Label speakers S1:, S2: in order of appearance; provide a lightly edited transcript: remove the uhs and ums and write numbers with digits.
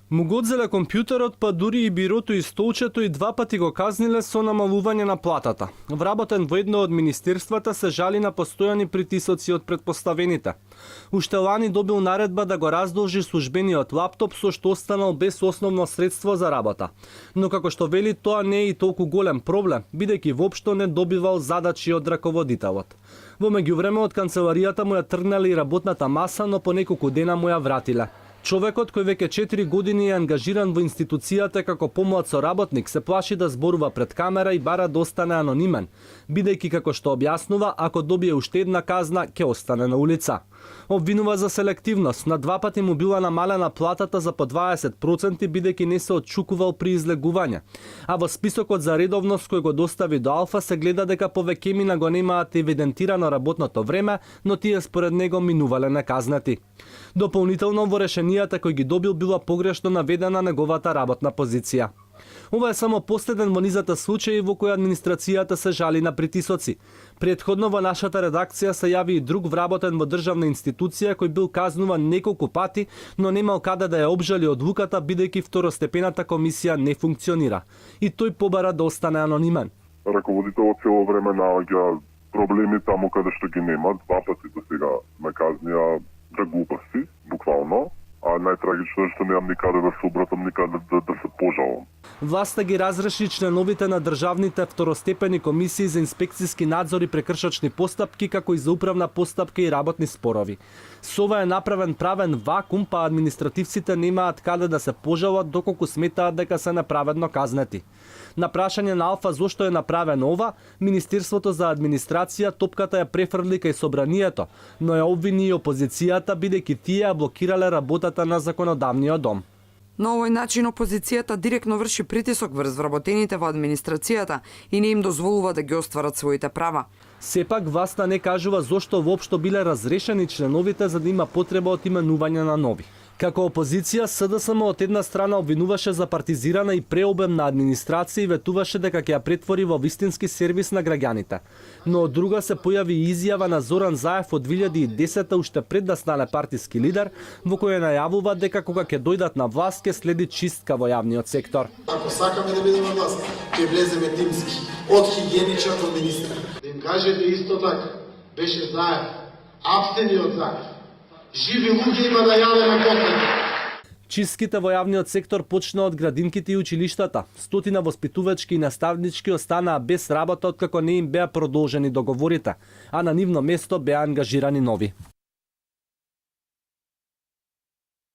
S1: Му го одзеле компјутерот, па дури и бирото и столчето и два пати го казниле со намалување на платата. Вработен во едно од министерствата се жали на постојани притисоци од претпоставените. Уште лани добил наредба да го раздолжи службениот лаптоп со што останал без основно средство за работа. Но како што вели, тоа не е и толку голем проблем, бидејќи воопшто не добивал задачи од раководителот. Во меѓувреме од канцеларијата му ја тргнале и работната маса, но по неколку дена му ја вратиле. Човекот кој веќе 4 години е ангажиран во институцијата како помлад соработник се плаши да зборува пред камера и бара да остане анонимен, бидејќи како што објаснува, ако добие уште една казна, ќе остане на улица. Обвинува за селективност, на два пати му била намалена платата за по 20% бидејќи не се отчукувал при излегување. А во списокот за редовност кој го достави до Алфа се гледа дека повеќемина го немаат евидентирано работното време, но тие според него минувале неказнати. Дополнително во решенијата кои ги добил била погрешно наведена неговата работна позиција. Ова е само последен во низата случаи во кои администрацијата се жали на притисоци. Предходно во нашата редакција се јави и друг вработен во државна институција кој бил казнуван неколку пати, но немал каде да ја обжали одлуката бидејќи второстепената комисија не функционира. И тој побара да остане анонимен.
S2: Раководителот цело време наоѓа проблеми таму каде што ги нема. Два пати до сега ме казнија за глупости, буквално. А најтрагично е што немам никаде да се обратам, никаде да се пожалам.
S1: Власта ги разреши членовите на државните второстепени комисии за инспекцијски надзор и прекршочни постапки, како и за управна постапка и работни спорови. Со ова е направен правен вакуум, па административците немаат каде да се пожалат доколку сметаат дека се неправедно казнети. На прашање на Алфа зошто е направено ова, Министерството за администрација топката ја префрли кај собранието, но ја обвини и опозицијата бидејќи тие ја блокирале работата на законодавниот дом.
S3: На овој начин опозицијата директно врши притисок врз вработените во администрацијата и не им дозволува да ги остварат своите права.
S1: Сепак власта не кажува зошто воопшто биле разрешени членовите за да има потреба од именување на нови. Како опозиција, СДСМ од една страна обвинуваше за партизирана и преобемна администрација и ветуваше дека ќе ја претвори во вистински сервис на граѓаните. Но од друга се појави и изјава на Зоран Заев од 2010 уште пред да стане партиски лидер, во која најавува дека кога ќе дојдат на власт ќе следи чистка во јавниот сектор.
S4: Ако сакаме да бидеме на власт, ќе влеземе тимски, од хигиеничар до министар. Да им кажете исто така, беше Заев, апстениот Заев. Живи луѓе има да јаде на котлета.
S1: Чистките во јавниот сектор почна од градинките и училиштата. Стотина воспитувачки и наставнички останаа без работа откако не им беа продолжени договорите, а на нивно место беа ангажирани нови.